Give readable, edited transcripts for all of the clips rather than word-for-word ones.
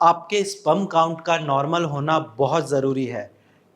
आपके sperm count का normal होना बहुत ज़रूरी है,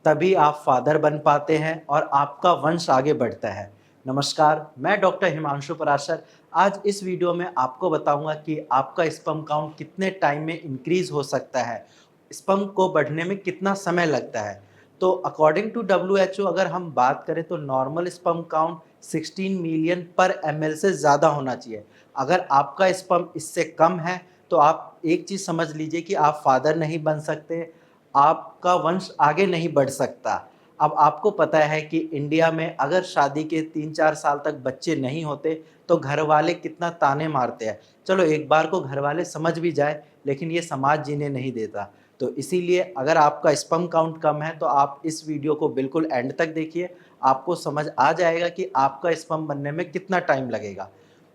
तभी आप फादर बन पाते हैं और आपका वंश आगे बढ़ता है। नमस्कार, मैं डॉक्टर हिमांशु पराशर। आज इस वीडियो में आपको बताऊंगा कि आपका स्पर्म काउंट कितने टाइम में इंक्रीज हो सकता है, स्पर्म को बढ़ने में कितना समय लगता है। तो अकॉर्डिंग टू डब्ल्यूएचओ अगर हम बात करें तो नॉर्मल स्पर्म काउंट 16 मिलियन पर एमएल से ज़्यादा होना चाहिए। अगर आपका स्पर्म इससे कम है तो आप एक चीज़ समझ लीजिए कि आप फादर नहीं बन सकते, आपका वंश आगे नहीं बढ़ सकता। अब आपको पता है कि इंडिया में अगर शादी के 3-4 साल तक बच्चे नहीं होते तो घर वाले कितना ताने मारते हैं। चलो एक बार को घर वाले समझ भी जाए, लेकिन ये समाज जीने नहीं देता। तो इसीलिए अगर आपका स्पर्म काउंट कम है तो आप इस वीडियो को बिल्कुल एंड तक देखिए, आपको समझ आ जाएगा कि आपका स्पर्म बनने में कितना टाइम लगेगा।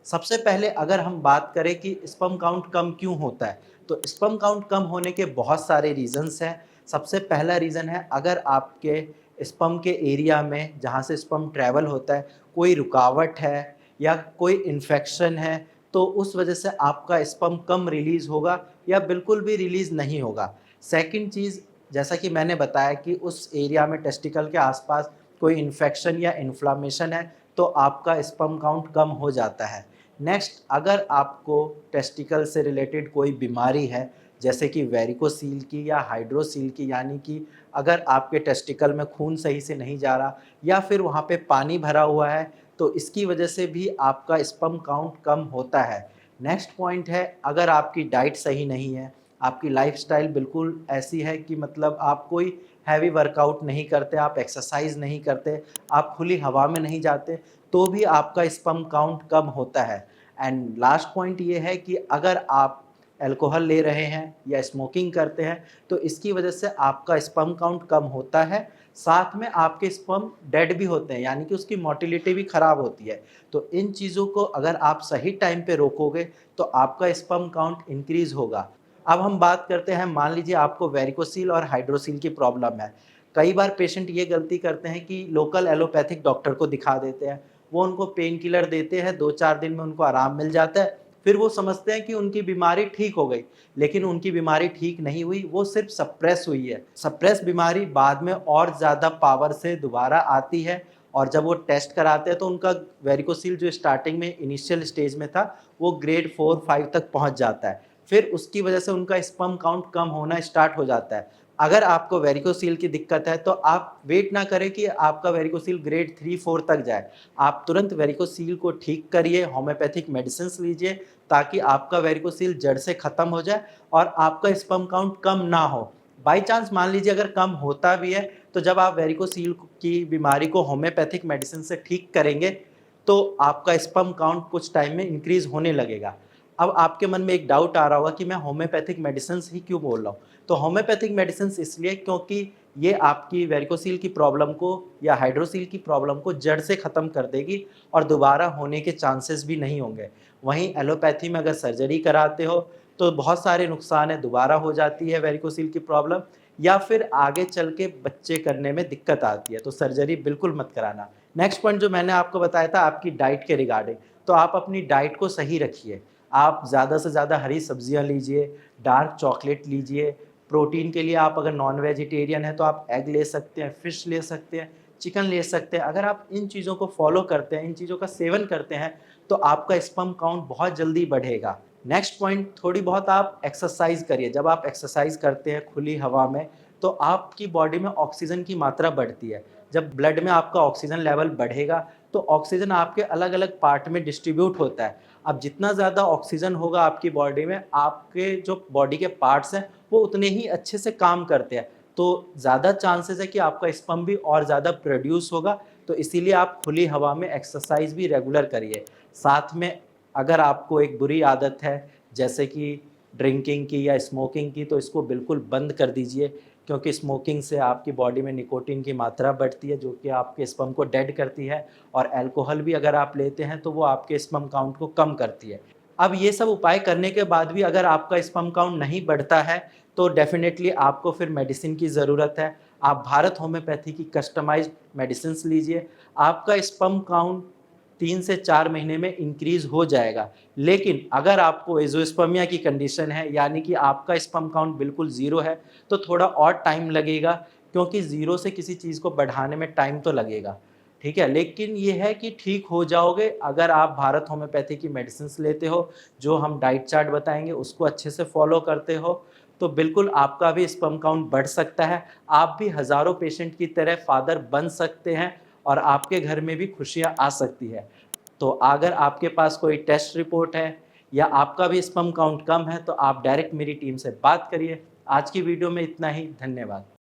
सबसे पहले अगर हम बात करें कि स्पर्म काउंट कम क्यों होता है, तो स्पर्म काउंट कम होने के बहुत सारे रीज़न्स हैं। सबसे पहला रीज़न है, अगर आपके स्पर्म के एरिया में जहाँ से स्पर्म ट्रैवल होता है कोई रुकावट है या कोई इन्फेक्शन है, तो उस वजह से आपका स्पर्म कम रिलीज़ होगा या बिल्कुल भी रिलीज़ नहीं होगा। सेकंड चीज़, जैसा कि मैंने बताया कि उस एरिया में टेस्टिकल के आसपास कोई इन्फेक्शन या इन्फ्लामेशन है तो आपका स्पर्म काउंट कम हो जाता है। नेक्स्ट, अगर आपको टेस्टिकल से रिलेटेड कोई बीमारी है, जैसे कि वेरिकोसील की या हाइड्रोसील की, यानी कि अगर आपके टेस्टिकल में खून सही से नहीं जा रहा या फिर वहाँ पे पानी भरा हुआ है, तो इसकी वजह से भी आपका स्पर्म काउंट कम होता है। नेक्स्ट पॉइंट है, अगर आपकी डाइट सही नहीं है, आपकी लाइफ़स्टाइल बिल्कुल ऐसी है कि मतलब आप कोई हैवी वर्कआउट नहीं करते, आप एक्सरसाइज़ नहीं करते, आप खुली हवा में नहीं जाते, तो भी आपका स्पर्म काउंट कम होता है। एंड लास्ट पॉइंट ये है कि अगर आप अल्कोहल ले रहे हैं या स्मोकिंग करते हैं तो इसकी वजह से आपका स्पर्म काउंट कम होता है, साथ में आपके स्पर्म डेड भी होते हैं, यानी कि उसकी मोटिलिटी भी ख़राब होती है। तो इन चीज़ों को अगर आप सही टाइम पे रोकोगे तो आपका स्पर्म काउंट इंक्रीज़ होगा। अब हम बात करते हैं, मान लीजिए आपको वेरिकोसील और हाइड्रोसील की प्रॉब्लम है। कई बार पेशेंट ये गलती करते हैं कि लोकल एलोपैथिक डॉक्टर को दिखा देते हैं, वो उनको पेन किलर देते हैं, 2-4 दिन में उनको आराम मिल जाता है, फिर वो समझते हैं कि उनकी बीमारी ठीक हो गई, लेकिन उनकी बीमारी ठीक नहीं हुई, वो सिर्फ सप्रेस हुई है। सप्रेस बीमारी बाद में और ज़्यादा पावर से दोबारा आती है और जब वो टेस्ट कराते हैं तो उनका वेरिकोसील जो स्टार्टिंग में इनिशियल स्टेज में था, वो ग्रेड 4-5 तक पहुँच जाता है। फिर उसकी वजह से उनका स्पर्म काउंट कम होना स्टार्ट हो जाता है। अगर आपको वेरिकोसील की दिक्कत है तो आप वेट ना करें कि आपका वेरिकोसील ग्रेड 3-4 तक जाए। आप तुरंत वेरिकोसील को ठीक करिए, होम्योपैथिक मेडिसिन्स लीजिए ताकि आपका वेरिकोसील जड़ से ख़त्म हो जाए और आपका स्पर्म काउंट कम ना हो। बाई चांस मान लीजिए अगर कम होता भी है तो जब आप वेरिकोसील की बीमारी को होम्योपैथिक मेडिसिन से ठीक करेंगे तो आपका स्पर्म काउंट कुछ टाइम में इंक्रीज़ होने लगेगा। अब आपके मन में एक डाउट आ रहा होगा कि मैं होम्योपैथिक मेडिसिन्स ही क्यों बोल रहा हूँ? तो होम्योपैथिक मेडिसिन्स इसलिए क्योंकि ये आपकी वेरिकोसील की प्रॉब्लम को या हाइड्रोसील की प्रॉब्लम को जड़ से ख़त्म कर देगी और दोबारा होने के चांसेस भी नहीं होंगे। वहीं एलोपैथी में अगर सर्जरी कराते हो तो बहुत सारे नुकसान है, दोबारा हो जाती है वेरिकोसील की प्रॉब्लम या फिर आगे चल के बच्चे करने में दिक्कत आती है, तो सर्जरी बिल्कुल मत कराना। नेक्स्ट पॉइंट जो मैंने आपको बताया था आपकी डाइट के रिगार्डिंग, तो आप अपनी डाइट को सही रखिए। आप ज़्यादा से ज़्यादा हरी सब्जियाँ लीजिए, डार्क चॉकलेट लीजिए, प्रोटीन के लिए आप अगर नॉन वेजिटेरियन हैं तो आप एग ले सकते हैं, फ़िश ले सकते हैं, चिकन ले सकते हैं। अगर आप इन चीज़ों को फ़ॉलो करते हैं, इन चीज़ों का सेवन करते हैं, तो आपका स्पर्म काउंट बहुत जल्दी बढ़ेगा। नेक्स्ट पॉइंट, थोड़ी बहुत आप एक्सरसाइज़ करिए। जब आप एक्सरसाइज़ करते हैं खुली हवा में, तो आपकी बॉडी में ऑक्सीजन की मात्रा बढ़ती है। जब ब्लड में आपका ऑक्सीजन लेवल बढ़ेगा, तो ऑक्सीजन आपके अलग-अलग पार्ट में डिस्ट्रीब्यूट होता है। अब जितना ज़्यादा ऑक्सीजन होगा आपकी बॉडी में, आपके जो बॉडी के पार्ट्स हैं, वो उतने ही अच्छे से काम करते हैं। तो ज़्यादा चांसेस है कि आपका स्पर्म भी और ज़्यादा प्रोड्यूस होगा, तो इसीलिए आप खुली हवा में एक्सरसाइज़ भी रेगुलर करिए। साथ में अगर आपको एक बुरी आदत है, जैसे कि ड्रिंकिंग की या स्मोकिंग की, तो इसको बिल्कुल बंद कर दीजिए, क्योंकि स्मोकिंग से आपकी बॉडी में निकोटीन की मात्रा बढ़ती है, जो कि आपके स्पर्म को डेड करती है और अल्कोहल भी अगर आप लेते हैं, तो वो आपके स्पर्म काउंट को कम करती है। अब ये सब उपाय करने के बाद भी अगर आपका स्पर्म काउंट नहीं बढ़ता है, तो डेफ़िनेटली आपको फिर मेडिसिन की ज़रूरत है। आप भारत होम्योपैथी की कस्टमाइज़्ड मेडिसिन्स लीजिए। आपका स्पर्म काउंट 3 से 4 महीने में इंक्रीज हो जाएगा। लेकिन अगर आपको एज़ोस्पर्मिया की कंडीशन है, यानी कि आपका स्पर्म काउंट बिल्कुल ज़ीरो है, तो थोड़ा और टाइम लगेगा, क्योंकि ज़ीरो से किसी चीज़ को बढ़ाने में टाइम तो लगेगा, ठीक है? लेकिन ये है कि ठीक हो जाओगे अगर आप भारत होम्योपैथी की मेडिसिन्स लेते हो, जो हम डाइट चार्ट बताएँगे उसको अच्छे से फॉलो करते हो, तो बिल्कुल आपका भी स्पर्म काउंट बढ़ सकता है। आप भी हज़ारों पेशेंट की तरह फादर बन सकते हैं और आपके घर में भी खुशियाँ आ सकती है। तो अगर आपके पास कोई टेस्ट रिपोर्ट है या आपका भी स्पर्म काउंट कम है, तो आप डायरेक्ट मेरी टीम से बात करिए। आज की वीडियो में इतना ही, धन्यवाद।